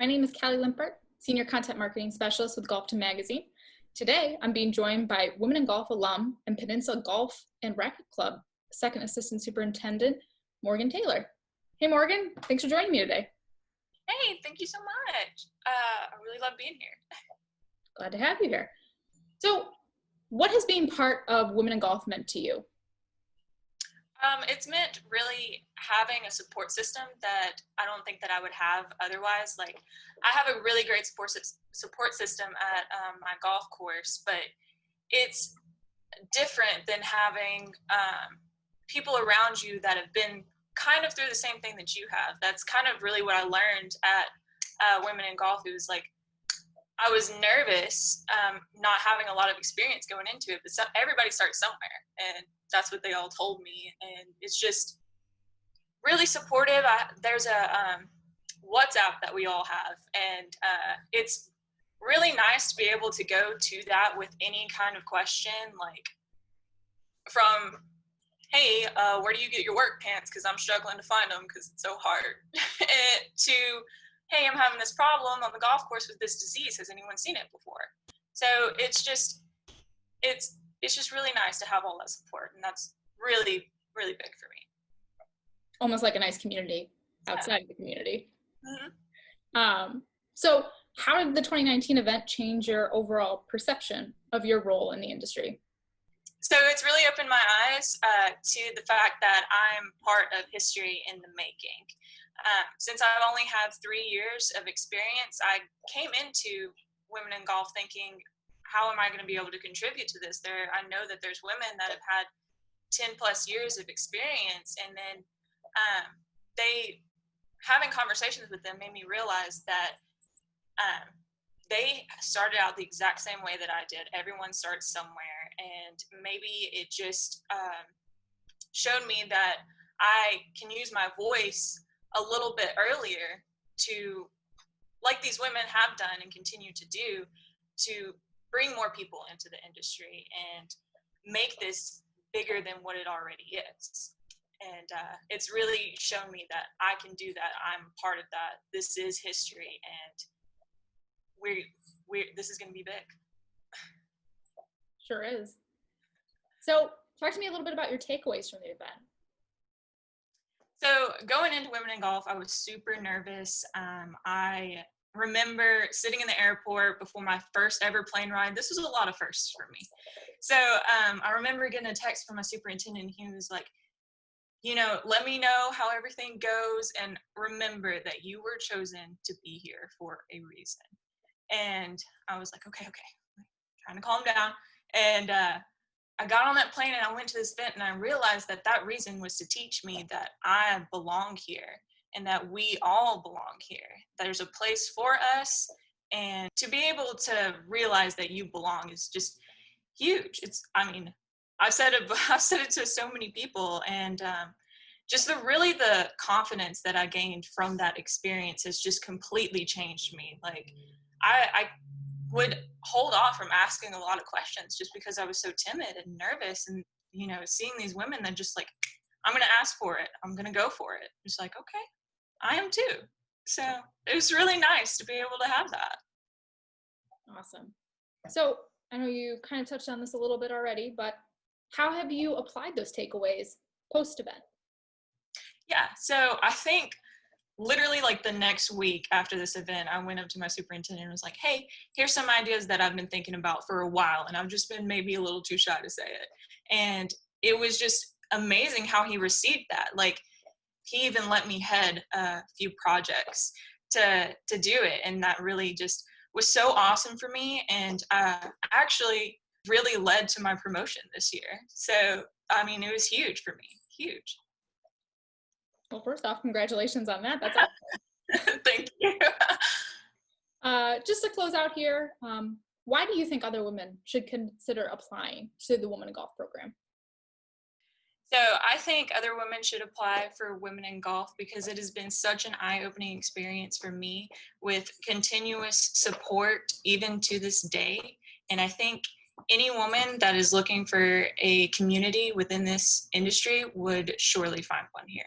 My name is Callie Limpert, Senior Content Marketing Specialist with Golf to Magazine. Today, I'm being joined by Women in Golf alum and Peninsula Golf and Racket Club Second Assistant Superintendent, Morgan Taylor. Hey Morgan, thanks for joining me today. Hey, thank you so much. I really love being here. Glad to have you here. So, what has being part of Women in Golf meant to you? It's meant really having a support system that I don't think that I would have otherwise. Like, I have a really great support system at my golf course, but it's different than having people around you that have been kind of through the same thing that you have. That's kind of really what I learned at Women in Golf. It was like, I was nervous, not having a lot of experience going into it, but everybody starts somewhere, and that's what they all told me. And it's just really supportive. There's a WhatsApp that we all have, and it's really nice to be able to go to that with any kind of question, like from, hey, where do you get your work pants? Because I'm struggling to find them because it's so hard. To, hey, I'm having this problem on the golf course with this disease. Has anyone seen it before? So it's just really nice to have all that support, and that's really, really big for me. Almost like a nice community outside of the community. Mm-hmm. So how did the 2019 event change your overall perception of your role in the industry? So it's really opened my eyes to the fact that I'm part of history in the making. Since I've only had 3 years of experience, I came into Women in Golf thinking, how am I going to be able to contribute to this? I know that there's women that have had 10 plus years of experience, and then having conversations with them made me realize that they started out the exact same way that I did. Everyone starts somewhere, and maybe it just showed me that I can use my voice a little bit earlier to, like these women have done and continue to do, to bring more people into the industry and make this bigger than what it already is. And it's really shown me that I can do that. I'm part of that. This is history, and this is going to be big. Sure is. So talk to me a little bit about your takeaways from the event. So going into Women in Golf, I was super nervous. I remember sitting in the airport before my first ever plane ride. This was a lot of firsts for me. So I remember getting a text from my superintendent. He was like, let me know how everything goes, and remember that you were chosen to be here for a reason. And I was like, okay, trying to calm down. And I got on that plane and I went to this event, and I realized that reason was to teach me that I belong here and that we all belong here. There's a place for us, and to be able to realize that you belong is just huge. I've said it to so many people, and just the confidence that I gained from that experience has just completely changed me. Like, I would hold off from asking a lot of questions just because I was so timid and nervous, and seeing these women that just like, I'm gonna ask for it, I'm gonna go for it. It's like, okay, I am too. So it was really nice to be able to have that. Awesome. So I know you kind of touched on this a little bit already, but how have you applied those takeaways post-event? Yeah, so I think literally like the next week after this event, I went up to my superintendent and was like, hey, here's some ideas that I've been thinking about for a while, and I've just been maybe a little too shy to say it. And it was just amazing how he received that. Like, he even let me head a few projects to do it, and that really just was so awesome for me, and actually really led to my promotion this year. So, it was huge for me, huge. Well, first off, congratulations on that. That's awesome. Thank you. Just to close out here, why do you think other women should consider applying to the Women in Golf program? So I think other women should apply for Women in Golf because it has been such an eye-opening experience for me, with continuous support even to this day. And I think any woman that is looking for a community within this industry would surely find one here.